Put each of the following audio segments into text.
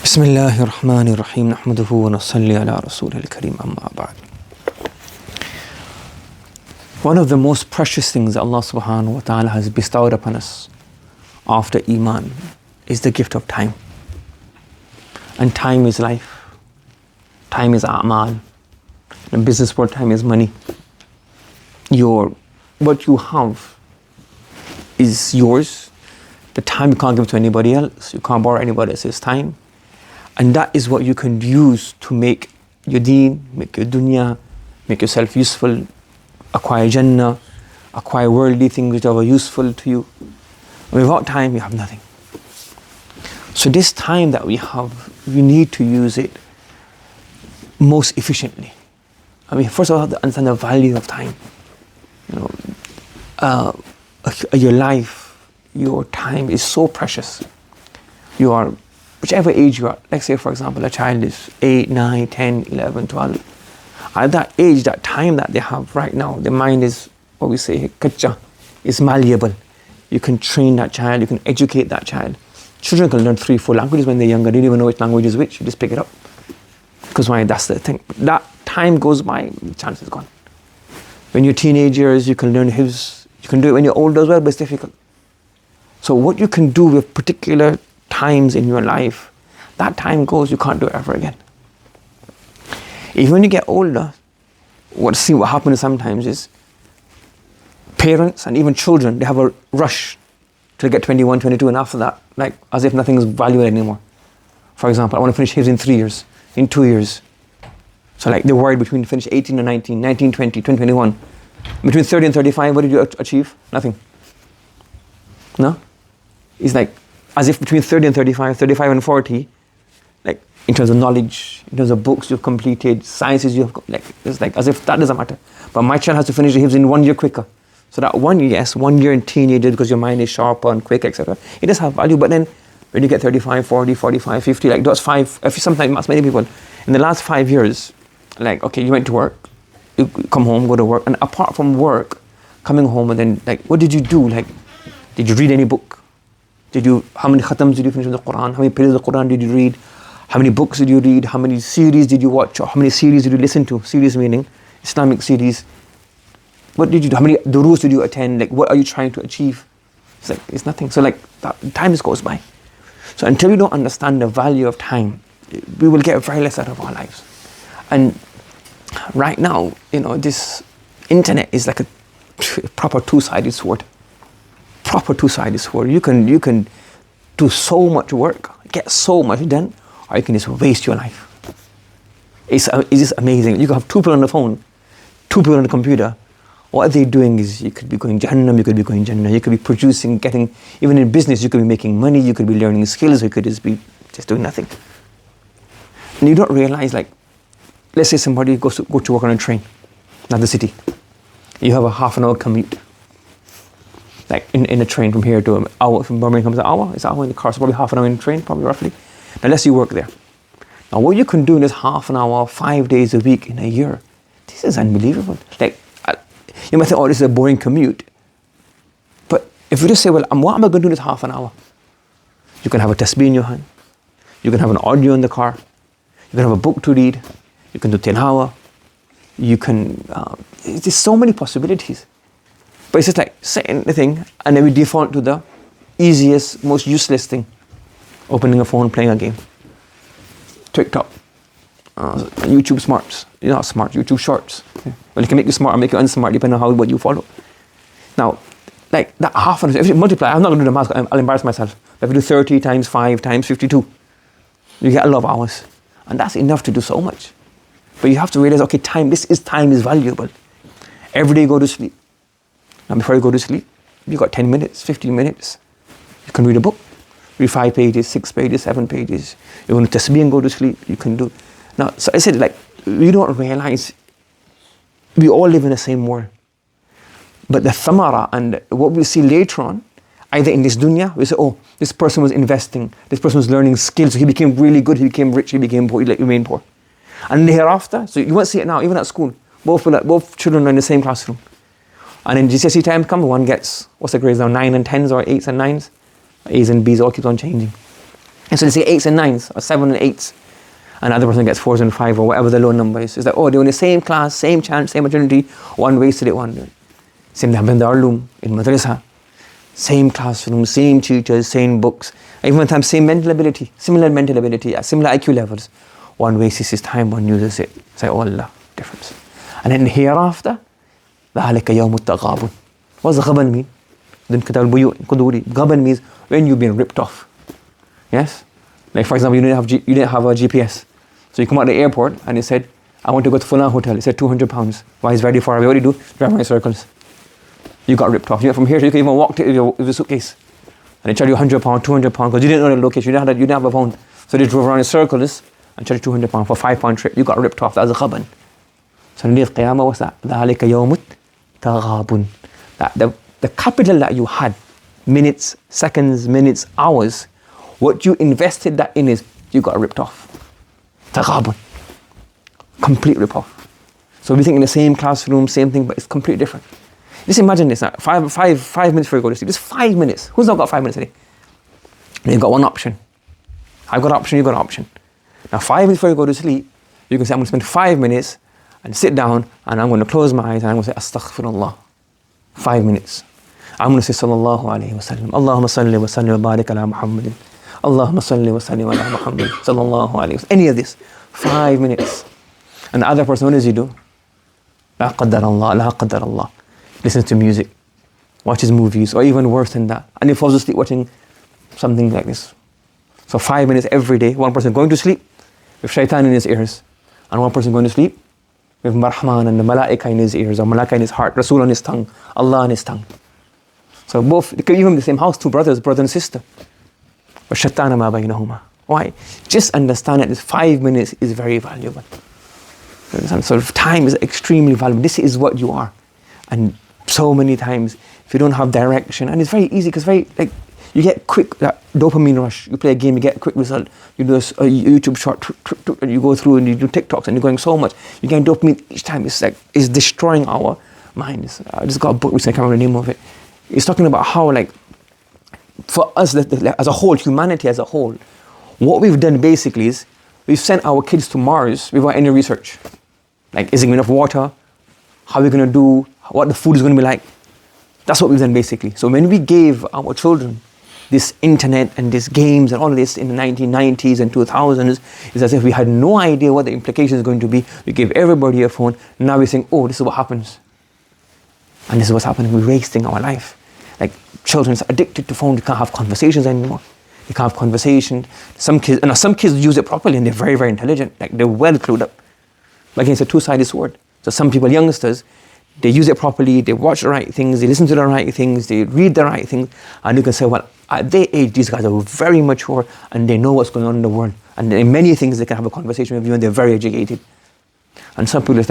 بسم الله الرحمن الرحيم نحمده ونصلي على رسوله الكريم أما بعد. One of the most precious things that Allah subhanahu wa ta'ala has bestowed upon us after Iman is the gift of time. And time is life. Time is a'mal. In business world, time is money. What you have is yours. The time you can't give to anybody else. You can't borrow anybody else's time. And that is what you can use to make your deen, make your dunya, make yourself useful, acquire Jannah, acquire worldly things which are useful to you. And without time, you have nothing. So this time that we have, we need to use it most efficiently. I mean, first of all, you have to understand the value of time. Your life, your time is so precious. Whichever age you are, let's say for example a child is 8, 9, 10, 11, 12. At that age, that time that they have right now, their mind is, what we say, kacha, is malleable. You can train that child, you can educate that child. Children can learn 3, 4 languages when they're younger. They don't even know which language is which, you just pick it up. Because why? That's the thing. That time goes by, the chance is gone. When you're teenagers, you can learn hifz. You can do it when you're older as well, but it's difficult. So what you can do with particular times in your life, that time goes, you can't do it ever again. Even when you get older, what happens sometimes is parents and even children, they have a rush to get 21, 22, and after that, like as if nothing is valuable anymore. For example, I want to finish his in 3 years, in 2 years. So like they're worried between finish 18 and 19, 19, 20, 20, 21. Between 30 and 35, what did you achieve? Nothing. No? It's like as if between 30 and 35, 35 and 40, like in terms of knowledge, in terms of books you've completed, sciences you've, like, it's like as if that doesn't matter. But my child has to finish the hifz in 1 year quicker. So that 1 year, yes, 1 year in teenager because your mind is sharper and quicker, etc. It does have value, but then when you get 35, 40, 45, 50, like those sometimes many people, in the last 5 years, like, okay, you went to work, you come home, go to work, and apart from work, coming home and then, like, what did you do? Like, did you read any book? How many khatams did you finish with the Quran? How many pages of the Quran did you read? How many books did you read? How many series did you watch? Or how many series did you listen to? Series meaning Islamic series. What did you do? How many duroos did you attend? Like, what are you trying to achieve? It's like, it's nothing. So like, time just goes by. So until we don't understand the value of time, we will get very less out of our lives. And right now, this internet is like a proper two-sided sword. Proper two-sided sword. You can do so much work, get so much done, or you can just waste your life. It's just amazing. You can have 2 people on the phone, 2 people on the computer. What they're doing is, you could be going Jahannam, you could be going Jannah, you could be producing, getting, even in business, you could be making money, you could be learning skills, you could just be doing nothing. And you don't realize, like, let's say somebody goes to work on a train, not the city. You have a half an hour commute. Like in a train from here to an hour, from Birmingham comes an hour, it's an hour in the car, so probably half an hour in the train, probably roughly. Unless you work there. Now what you can do in this half an hour, 5 days a week in a year, this is unbelievable. Like, you might think, oh, this is a boring commute. But if you just say, well, what am I going to do in this half an hour? You can have a tasbih in your hand. You can have an audio in the car. You can have a book to read. You can do tilawah. You can, there's so many possibilities. But it's just like setting the thing, and then we default to the easiest, most useless thing. Opening a phone, playing a game. TikTok. YouTube Smarts. You're not smart, YouTube Shorts. Well, it can make you smart or make you unsmart, depending on what you follow. Now, like that half an hour, if you multiply, I'm not going to do the math, I'll embarrass myself. But if you do 30 times 5 times 52, you get a lot of hours. And that's enough to do so much. But you have to realize, okay, time is valuable. Every day you go to sleep. Now before you go to sleep, you got 10 minutes, 15 minutes. You can read a book. Read 5 pages, 6 pages, 7 pages. You want to tasbih and go to sleep, you can do. Now, so I said, like, we don't realize we all live in the same world. But the thamara and what we see later on, either in this dunya, we say, oh, this person was investing, this person was learning skills, so he became really good, he became rich, he became poor, he remained poor. And hereafter, so you won't see it now, even at school, both children are in the same classroom. And in GCSE time comes, one gets, what's the grades now, 9 and 10s or 8s and 9s? A's and B's all keeps on changing. And so they say 8s and 9s, or 7 and 8s, and the other person gets 4s and 5, or whatever the low number is. It's like, oh, they're in the same class, same chance, same opportunity, one wasted it, one. Same thing happened in the Al-Qalam, in Madrasa. Same classroom, same teachers, same books, even times same mental ability, similar mental ability, similar IQ levels. One wastes his time, one uses it. It's like, oh Allah, difference. And then hereafter, ذَلِكَ يَوْمُ التَّغَابُنِ. What does ghaban mean? Then ghaban means when you've been ripped off. Yes? Like for example, you didn't have a GPS. So you come out of the airport and it said, I want to go to Fulan Hotel. It said £200. Why? It's very far away. What do you do? Drive around in circles. You got ripped off. You went from here to you can even walk to your suitcase. And they charge you £100, £200 because you didn't know the location. You didn't have a phone. So they drove around in circles and charged you £200 for a £5 trip. You got ripped off. That's a khaban. So in the day of Qiyamah, what's that? ذَلِكَ يَوْمُ التَّغَابُنِ. The capital that you had, minutes, seconds, minutes, hours, what you invested that in is, you got ripped off. Taghabun. Complete rip off. So we think in the same classroom, same thing, but it's completely different. Just imagine this now, 5 minutes before you go to sleep, just 5 minutes. Who's not got 5 minutes a day? You've got one option. I've got an option, you've got an option. Now 5 minutes before you go to sleep, you can say, I'm going to spend 5 minutes and sit down and I'm going to close my eyes and I'm going to say, Astaghfirullah. 5 minutes. I'm going to say, Sallallahu Alaihi Wasallam. Allahumma salli wa salli wa barik ala Muhammadin. Allahumma salli wa salli ala Muhammad. Sallallahu Alaihi Wasallam. Any of this. 5 minutes. And the other person, what does he do? La qaddar Allah, la qaddar Allah. Listens to music, watches movies, or even worse than that. And he falls asleep watching something like this. So 5 minutes every day, one person going to sleep with shaitan in his ears, and one person going to sleep with Rahman and the Malaika in his ears, or Malaika in his heart, Rasul on his tongue, Allah on his tongue. So both, they could even be in the same house, two brothers, brother and sister. But shattana ma baynahuma. Why? Just understand that this 5 minutes is very valuable. So time is extremely valuable. This is what you are. And so many times, if you don't have direction, and it's very easy because you get quick dopamine rush. You play a game, you get a quick result. You do a YouTube short, and you go through and you do TikToks, and you're going so much. You get dopamine each time. It's destroying our minds. I just got a book recently, I can't remember the name of it. It's talking about how for us as a whole, humanity as a whole, what we've done basically is we've sent our kids to Mars without any research. Is there enough water? How are we going to do? What the food is going to be like? That's what we've done basically. So when we gave our children this internet and these games and all of this in the 1990s and 2000s, it's as if we had no idea what the implication is going to be. We gave everybody a phone. Now we're saying, oh, this is what happens. And this is what's happening. We're wasting our life. Children are addicted to phone. They can't have conversations anymore. They can't have conversations. Some kids use it properly and they're very, very intelligent. They're well clued up. But again, it's a two-sided sword. So some people, youngsters, they use it properly, they watch the right things, they listen to the right things, they read the right things, and you can say, well, at their age, these guys are very mature and they know what's going on in the world. And in many things, they can have a conversation with you and they're very educated. And some people,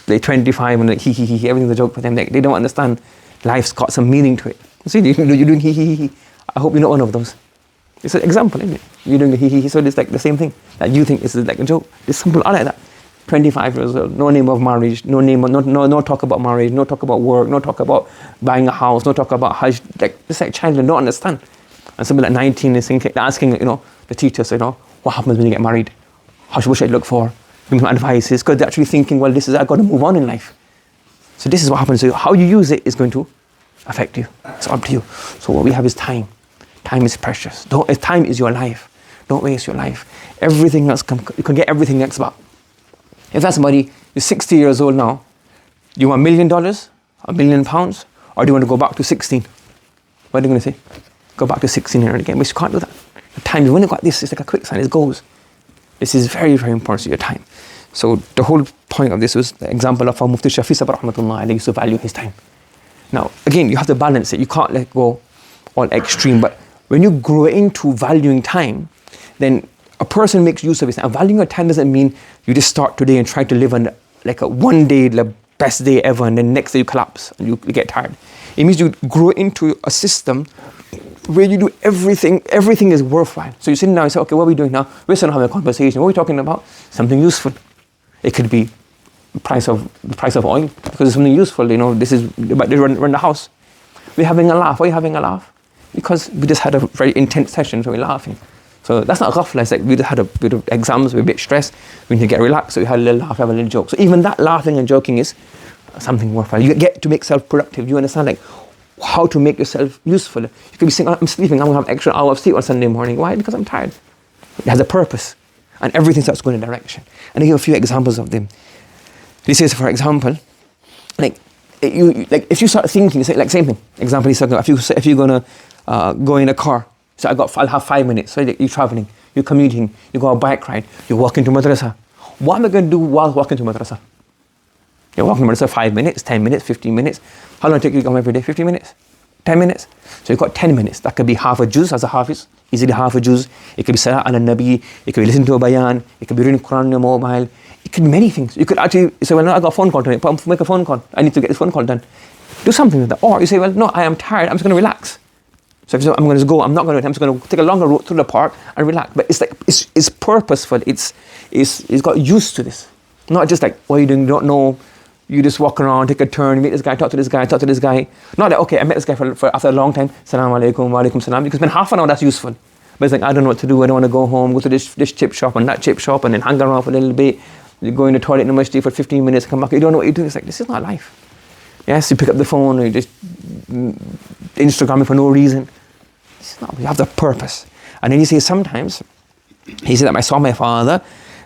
they're 25 and everything's a joke for them. They don't understand life's got some meaning to it. See, you're doing he. I hope you're not one of those. It's an example, isn't it? You're doing he. So it's the same thing that you think is a joke. There's some people are like that. 25 years old, no name of marriage, no talk about marriage, no talk about work, no talk about buying a house, no talk about Hajj. It's like children don't understand. And somebody 19 is asking, the teacher, what happens when you get married? What should I look for? Give me some advices, because they're actually thinking, well, I've got to move on in life. So this is what happens. So how you use it is going to affect you. It's up to you. So what we have is time. Time is precious. Time is your life. Don't waste your life. Everything else, you can get everything else back. If that somebody is 60 years old now, do you want $1 million, £1 million, or do you want to go back to 16? What are you going to say? Go back to 16 and again, but you can't do that. The time, when you got this, it's like a quicksand, it goes. This is very, very important to your time. So the whole point of this was the example of how Mufti Shafi Sahib rahmatullah alayhi used to value his time. Now, again, you have to balance it. You can't let go all extreme, but when you grow into valuing time, then a person makes use of his time. Valuing your time doesn't mean you just start today and try to live on a one day, the best day ever, and then next day you collapse and you get tired. It means you grow into a system where you do everything is worthwhile. So you're sitting down and say, okay, what are we doing now? We're sitting having a conversation. What are we talking about? Something useful. It could be the price of oil, because it's something useful. This is about to run the house. We're having a laugh. Why are you having a laugh? Because we just had a very intense session, so we're laughing. So that's not ghafla, it's like we just had a bit of exams, we're a bit stressed, we need to get relaxed, so we had a little laugh, have a little joke. So even that laughing and joking is something worthwhile. You get to make self productive. You understand like how to make yourself useful. You could be saying, I'm sleeping, I'm going to have an extra hour of sleep on Sunday morning. Why? Because I'm tired. It has a purpose. And everything starts going in a direction. And I give a few examples of them. He says, for example, like if you start thinking, say like same thing. Example, he's talking about if you're gonna go in a car. So I'll have 5 minutes. So you're traveling, you're commuting, you go on a bike ride, you walk into madrasa. What am I going to do while walking to madrasa? You're walking to madrasa 5 minutes, 10 minutes, 15 minutes. How long take you to come every day? 50 minutes? 10 minutes? So you've got 10 minutes. That could be half a juz as a hafiz, easily half a juz. It could be salah ala nabi. It could be listening to a bayan. It could be reading Quran on your mobile. It could be many things. You could actually say, well, no, I got a phone call today. Make a phone call. I need to get this phone call done. Do something with that. Or you say, well, no, I am tired. I'm just going to relax. So if you say, I'm going to go, I'm not going to do it. I'm just going to take a longer road through the park and relax. But it's like, it's purposeful. It's got used to this. Not just like, what are you doing? You don't know. You just walk around, take a turn, meet this guy, talk to this guy, talk to this guy. Not that, okay, I met this guy for after a long time. Salaam alaikum, wa alaikum salam. Because when half an hour, that's useful. But it's like, I don't know what to do. I don't want to go home, go to this chip shop and that chip shop and then hang around for a little bit. You go in the toilet in the masjid for 15 minutes, come back. You don't know what you're doing. It's like, this is not life. Yes, you pick up the phone or you just Instagramming for no reason. This is not, you have the purpose. And then he says sometimes, he said that I saw my father,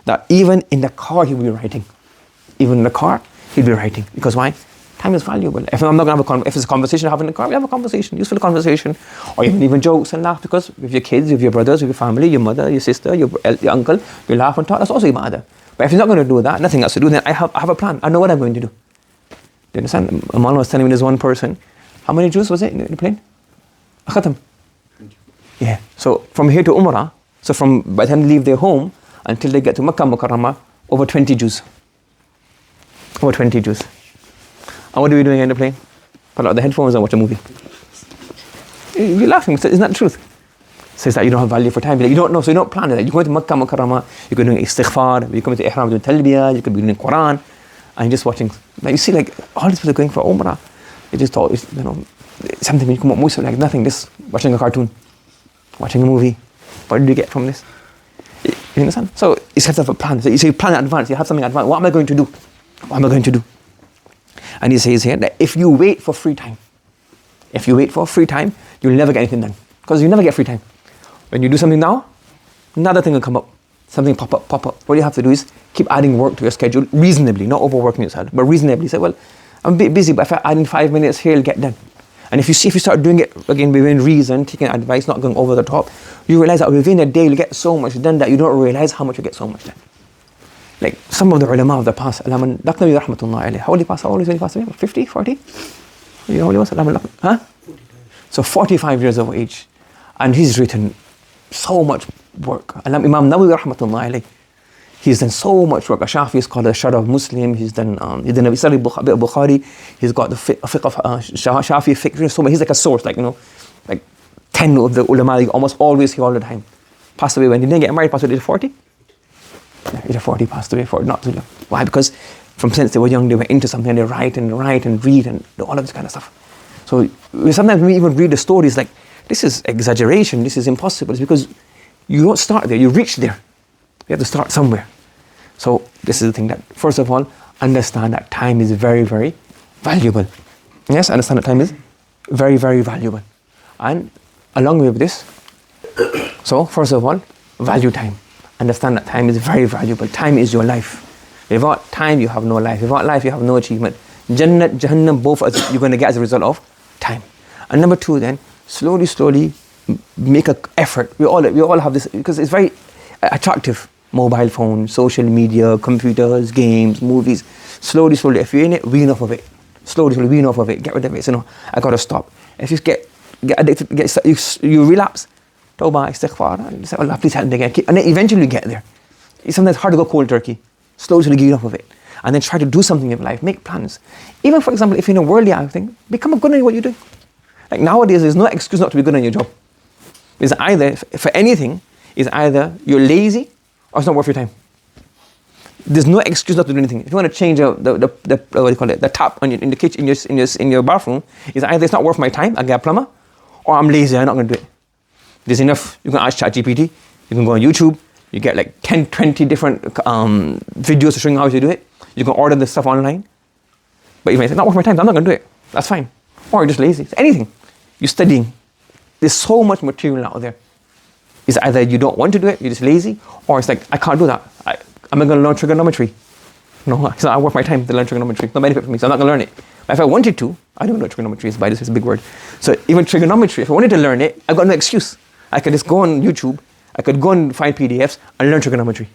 that even in the car he would be writing. Even in the car, he'd be writing. Because why? Time is valuable. If I'm not going to have if it's a conversation having in the car, we have a conversation, useful conversation. Or even jokes and laugh, because with your kids, with your brothers, with your family, your mother, your sister, your uncle, you laugh and talk, that's also ibadah. But if you're not going to do that, nothing else to do, then I have a plan. I know what I'm going to do. Do you understand? Amal was telling me there's one person. How many Jews was it in the plane? A khatam. Yeah. So from here to Umrah, so from by the time they leave their home until they get to Makkah Mukarramah, over 20 Jews. Over 20 Jews. And what are we doing in the plane? Put out the headphones and watch a movie. You're laughing, isn't that the truth? It says that you don't have value for time. You don't know, so you don't plan it. You go to Makkah Mukarramah, you could be doing istighfar, you come to Ihram doing talbiyah, you could be doing Quran, and you're just watching. Like you see, like all these people are going for Umrah. You just thought, you know, something when you come up most like nothing, just watching a cartoon, watching a movie. What did you get from this? You understand? So you have to have a plan. So you plan in advance, you have something in advance. What am I going to do? What am I going to do? And he says here that if you wait for free time, you'll never get anything done. Because you never get free time. When you do something now, another thing will come up. Something pop up. What you have to do is keep adding work to your schedule reasonably, not overworking yourself, but reasonably. Say, well, I'm a bit busy, but if I add in 5 minutes here, it'll get done. And if you start doing it again within reason, taking advice, not going over the top, you realize that within a day you'll get so much done that you don't realize how much you get so much done. Like some of the ulama of the past, Al-Qalam, rahmatullah alayhi. How old he passed? How old is he passed away? 50, 40? You know how old he was? Huh? So 45 years of age. And he's written so much work. Imam Nawawi rahmatullah alayhi. He's done so much work. Shafi is called a Sharaf Muslim. He's done he studied Bukhari. He's got the fiqh of Shafi fiqh. So he's like a source, like, you know, like 10 of the ulama, almost always here all the time. Passed away when he didn't get married, passed away at 40. Yeah, age of 40 passed away for not too long. Why? Because from since they were young, they were into something and they write and read and do all of this kind of stuff. So sometimes we even read the stories like, this is exaggeration, this is impossible. It's because you don't start there, you reach there. You have to start somewhere. So this is the thing that, first of all, understand that time is very, very valuable. Yes, understand that time is very, very valuable. And along with this, so first of all, value time. Understand that time is very valuable. Time is your life. Without time, you have no life. Without life, you have no achievement. Jannat, Jahannam, both you're going to get as a result of time. And number two then, slowly make an effort. We all have this, because it's very attractive. Mobile phone, social media, computers, games, movies. Slowly, if you're in it, wean off of it. Slowly, wean off of it. Get rid of it. So no, I got to stop. If you get addicted, you relapse, tawbah, istighfar, and say, Allah, please help me again. And then eventually you get there. It's sometimes hard to go cold turkey. Slowly get off of it. And then try to do something in life. Make plans. Even, for example, if you're in a worldly thing, become good at what you're doing. Like nowadays, there's no excuse not to be good at your job. It's either, for anything, is either you're lazy or it's not worth your time. There's no excuse not to do anything. If you want to change the what do you call it, the tap in the kitchen, in your bathroom, is either it's not worth my time, I get a plumber, or I'm lazy, I'm not going to do it. There's enough. You can ask ChatGPT, you can go on YouTube, you get like 10, 20 different videos showing how to do it. You can order the stuff online. But you may say, not worth my time, I'm not going to do it. That's fine. Or you're just lazy. It's anything. You're studying. There's so much material out there. It's either you don't want to do it, you're just lazy, or it's like, I can't do that. I'm not going to learn trigonometry. No, it's not worth my time to learn trigonometry. No benefit for me, so I'm not going to learn it. But if I wanted to, I don't know what trigonometry is, by this is a big word. So even trigonometry, if I wanted to learn it, I've got no excuse. I could just go on YouTube, I could go and find PDFs and learn trigonometry.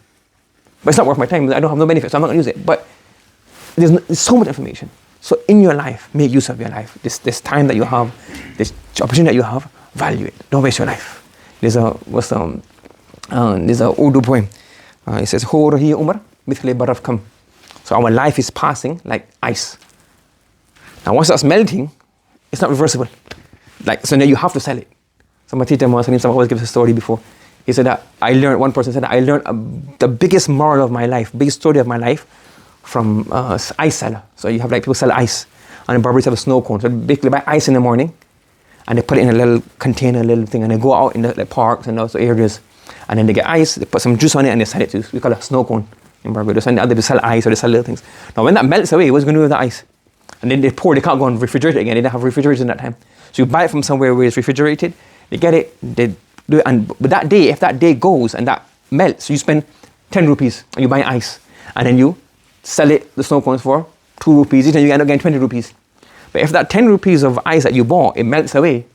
But it's not worth my time. I don't have no benefit, so I'm not going to use it. But there's so much information. So in your life, make use of your life. This time that you have, this opportunity that you have, value it. Don't waste your life. There's a Urdu poem. It says, "Ho rahi umar mithle baraf kam." So our life is passing like ice. Now once that's melting, it's not reversible. Like, so now you have to sell it. So my teacher always gives a story before. He said that one person said that I learned the biggest moral of my life, biggest story of my life from ice seller. So you have like people sell ice, and in Barbados have a snow cone. So basically buy ice in the morning, and they put it in a little container, a little thing, and they go out in the parks and those areas, and then they get ice, they put some juice on it, and they sell it to, we call it a snow cone in Barbados, and they sell ice or they sell little things. Now when that melts away, what's going to do with the ice? And then they can't go and refrigerate it again, they don't have refrigerators in that time. So you buy it from somewhere where it's refrigerated, they get it, they do it, but that day, if that day goes and that melts, so you spend 10 rupees and you buy ice, and then you sell it, the snow cones, for 2 rupees each, and you end up getting 20 rupees. But if that 10 rupees of ice that you bought, it melts away,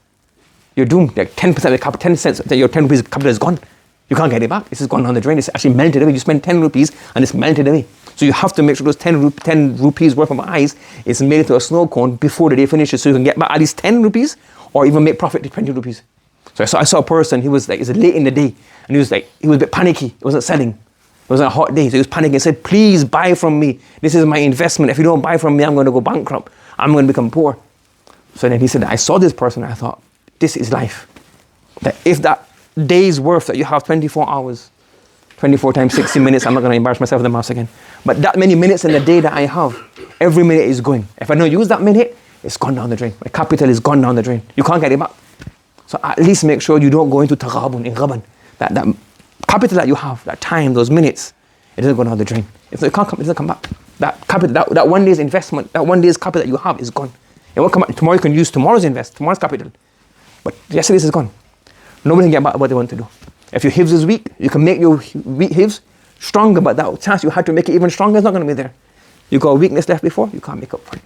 you're doomed. Like 10% of the capital, 10 cents, your 10 rupees capital is gone. You can't get it back. It's just gone down the drain. It's actually melted away. You spend 10 rupees and it's melted away. So you have to make sure those 10 rupees worth of ice is made into a snow cone before the day finishes, so you can get back at least 10 rupees or even make profit to 20 rupees. So I saw a person, he was like, it's late in the day, and he was a bit panicky. It wasn't selling. It was a hot day, so he was panicking and said, "Please buy from me. This is my investment. If you don't buy from me, I'm going to go bankrupt. I'm going to become poor." So then he said, I saw this person, and I thought, this is life. That if that day's worth that you have 24 hours, 24 times 60 minutes, I'm not going to embarrass myself in the maths again, but that many minutes in the day that I have, every minute is going. If I don't use that minute, it's gone down the drain. My capital is gone down the drain. You can't get it back. So at least make sure you don't go into taghabun, ghaban. That capital that you have, that time, those minutes, it doesn't go down the drain. If it can't come, it doesn't come back. That capital, that one day's investment, that one day's capital that you have is gone. It won't come back. Tomorrow you can use tomorrow's capital. But yesterday's is gone. Nobody can get back what they want to do. If your hifz is weak, you can make your weak hifz stronger, but that chance you had to make it even stronger is not going to be there. You got a weakness left before, you can't make up for it.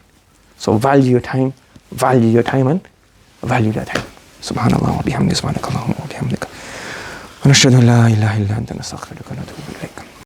So value your time and value that time. Subhanallah wa bihamdihi, subhanakallahumma wa bihamdika. Wa nashhadu an la ilaha illa anta nastaghfiruka wa natubu ilayk.